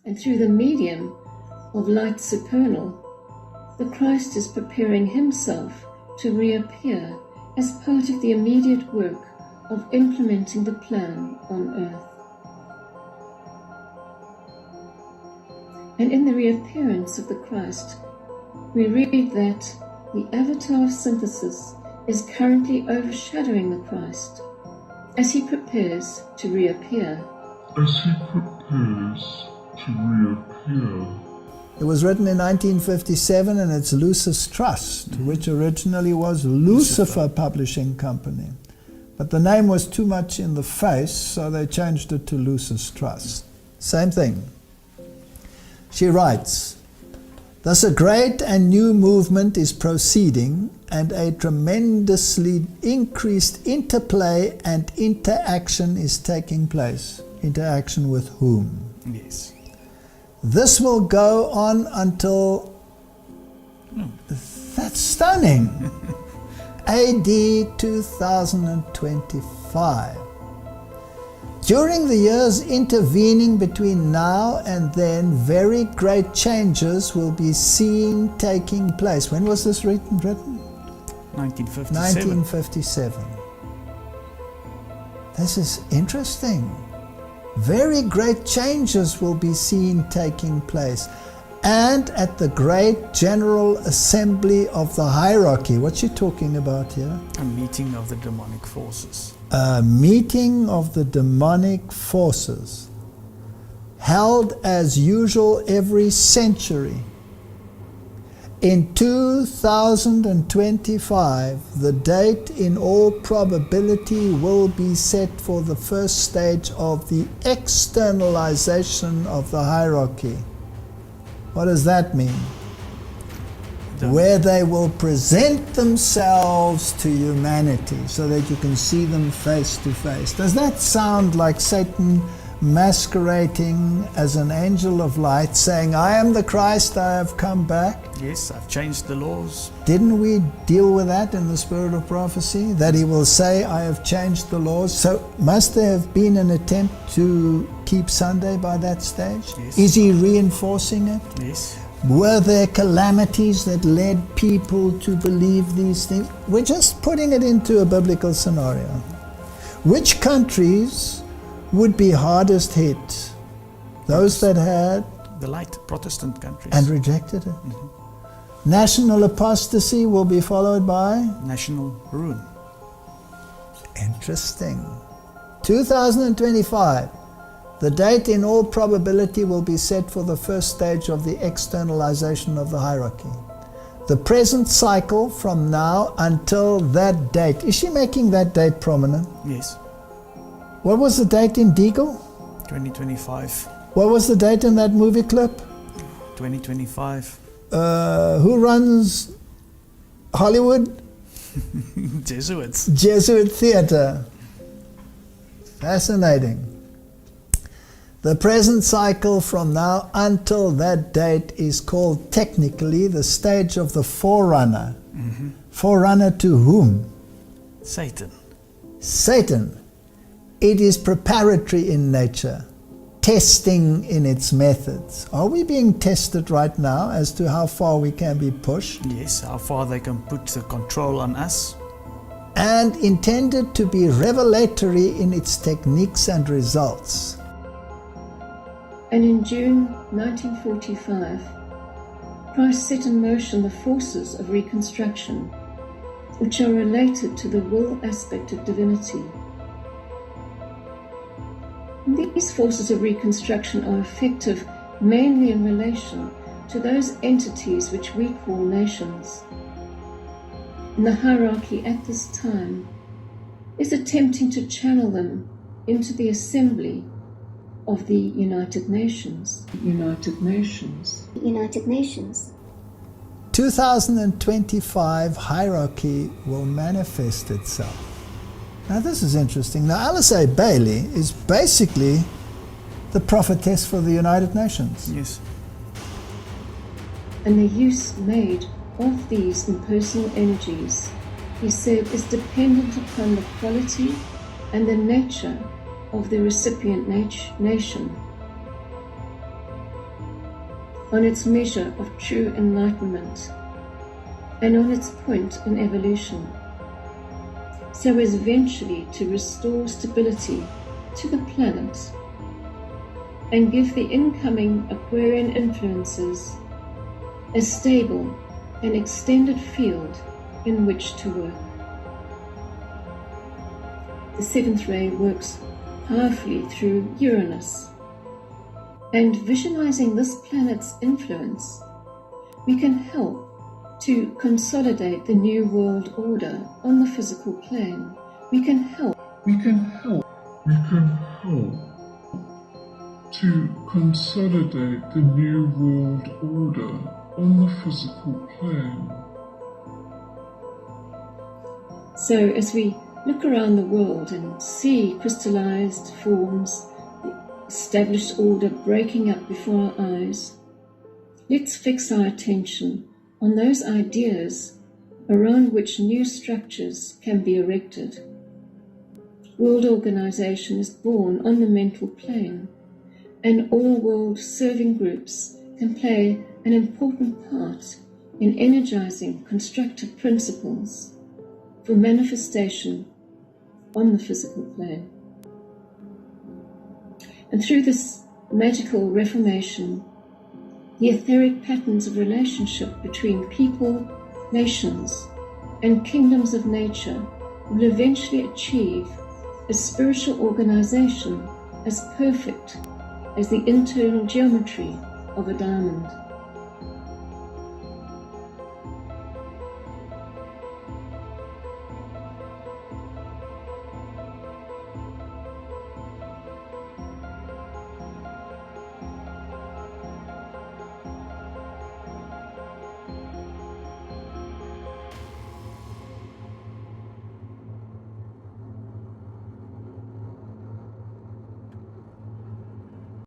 and through the medium of light supernal, the Christ is preparing himself to reappear as part of the immediate work of implementing the plan on earth. And in the reappearance of the Christ, we read that the avatar of synthesis is currently overshadowing the Christ as he prepares to reappear. It was written in 1957, and it's Lucis Trust, which originally was Lucifer Publishing Company. But the name was too much in the face, so they changed it to Lucis Trust. Same thing. She writes, "Thus a great and new movement is proceeding, and a tremendously increased interplay and interaction is taking place." Interaction with whom? Yes. This will go on until, that's stunning, AD 2025. During the years intervening between now and then, very great changes will be seen taking place. When was this written? 1957. This is interesting. Very great changes will be seen taking place. And at the great General Assembly of the Hierarchy. What's she talking about here? A meeting of the demonic forces. A meeting of the demonic forces, held as usual every century. In 2025, the date in all probability will be set for the first stage of the externalization of the hierarchy. What does that mean? Where they will present themselves to humanity so that you can see them face to face. Does that sound like Satan masquerading as an angel of light, saying, "I am the Christ, I have come back"? Yes, I've changed the laws. Didn't we deal with that in the spirit of prophecy? That he will say, "I have changed the laws." So must there have been an attempt to keep Sunday by that stage? Yes. Is he reinforcing it? Yes. Were there calamities that led people to believe these things? We're just putting it into a biblical scenario. Which countries would be hardest hit? Those that had the light Protestant countries and rejected it. National apostasy will be followed by national ruin. Interesting. 2025. The date in all probability will be set for the first stage of the externalization of the hierarchy. The present cycle from now until that date. Is she making that date prominent? Yes. What was the date in Deagle? 2025. What was the date in that movie clip? 2025. Who runs Hollywood? Jesuits. Jesuit theater. Fascinating. The present cycle from now until that date is called technically the stage of the forerunner. Forerunner to whom? Satan. Satan. It is preparatory in nature, testing in its methods. Are we being tested right now as to how far we can be pushed? Yes, how far they can put the control on us. And intended to be revelatory in its techniques and results. And in June 1945, Christ set in motion the forces of reconstruction, which are related to the will aspect of divinity. These forces of reconstruction are effective mainly in relation to those entities which we call nations. And the hierarchy at this time is attempting to channel them into the assembly of the United Nations. United Nations. United Nations. 2025 hierarchy will manifest itself. Now this is interesting. Now Alice A. Bailey is basically the prophetess for the United Nations. Yes. And the use made of these impersonal energies, he said, is dependent upon the quality and the nature of the recipient nation. on its measure of true enlightenment and on its point in evolution, so as eventually to restore stability to the planet and give the incoming Aquarian influences a stable and extended field in which to work. The seventh ray works powerfully through Uranus, and visualizing this planet's influence, we can help to consolidate the new world order on the physical plane. We can help to consolidate the new world order on the physical plane. So as we look around the world and see crystallized forms, the established order breaking up before our eyes, let's fix our attention on those ideas around which new structures can be erected. World organization is born on the mental plane, and all world serving groups can play an important part in energizing constructive principles for manifestation on the physical plane. And through this magical reformation, the etheric patterns of relationship between people, nations, and kingdoms of nature will eventually achieve a spiritual organization as perfect as the internal geometry of a diamond.